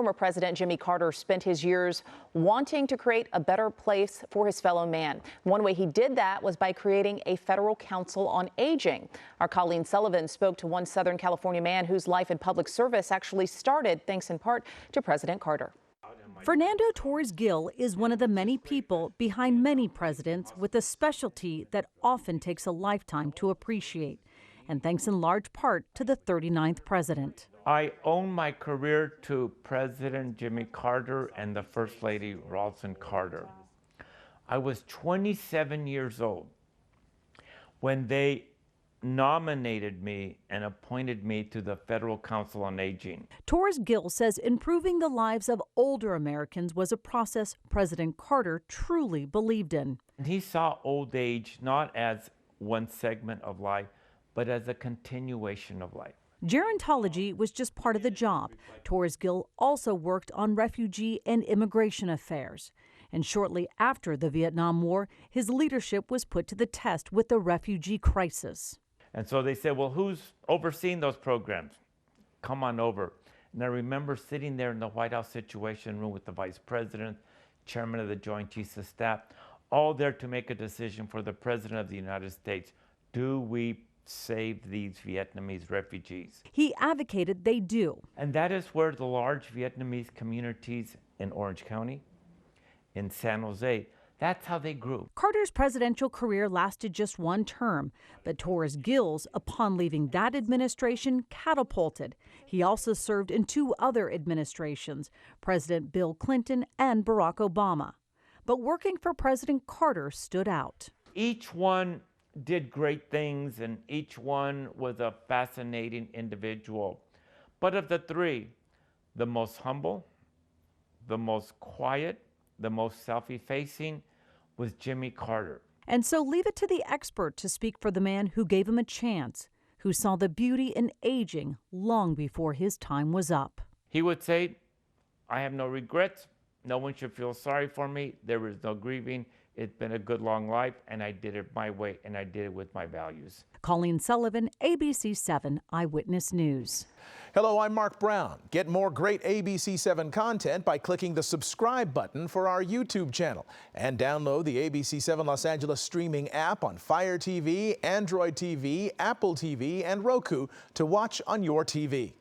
Former President Jimmy Carter spent his years wanting to create a better place for his fellow man. One way he did that was by creating a federal council on aging. Our Colleen Sullivan spoke to one Southern California man whose life in public service actually started thanks in part to President Carter. Fernando Torres Gill is one of the many people behind many presidents with a specialty that often takes a lifetime to appreciate, and thanks in large part to the 39th president. I owe my career to President Jimmy Carter and the First Lady Rosalynn Carter. I was 27 years old when they nominated me and appointed me to the Federal Council on Aging. Torres Gill says improving the lives of older Americans was a process President Carter truly believed in. He saw old age not as one segment of life, but as a continuation of life. Gerontology was just part of the job. Torres Gill also worked on refugee and immigration affairs. And shortly after the Vietnam War, his leadership was put to the test with the refugee crisis. And so they said, well, who's overseeing those programs? Come on over. And I remember sitting there in the White House Situation Room with the Vice President, Chairman of the Joint Chiefs of Staff, all there to make a decision for the President of the United States. Do we save these Vietnamese refugees? He advocated they do. And that is where the large Vietnamese communities in Orange County, in San Jose, that's how they grew. Carter's presidential career lasted just one term, but Torres Gill's, upon leaving that administration, catapulted. He also served in two other administrations, President Bill Clinton and Barack Obama. But working for President Carter stood out. Each one did great things, and each one was a fascinating individual. But of the three, the most humble, the most quiet, the most self-effacing was Jimmy Carter. And so leave it to the expert to speak for the man who gave him a chance, who saw the beauty in aging long before his time was up. He would say, I have no regrets. No one should feel sorry for me. There is no grieving. It's been a good long life, and I did it my way, and I did it with my values. Colleen Sullivan, ABC 7 Eyewitness News. Hello, I'm Mark Brown. Get more great ABC 7 content by clicking the subscribe button for our YouTube channel. And download the ABC 7 Los Angeles streaming app on Fire TV, Android TV, Apple TV, and Roku to watch on your TV.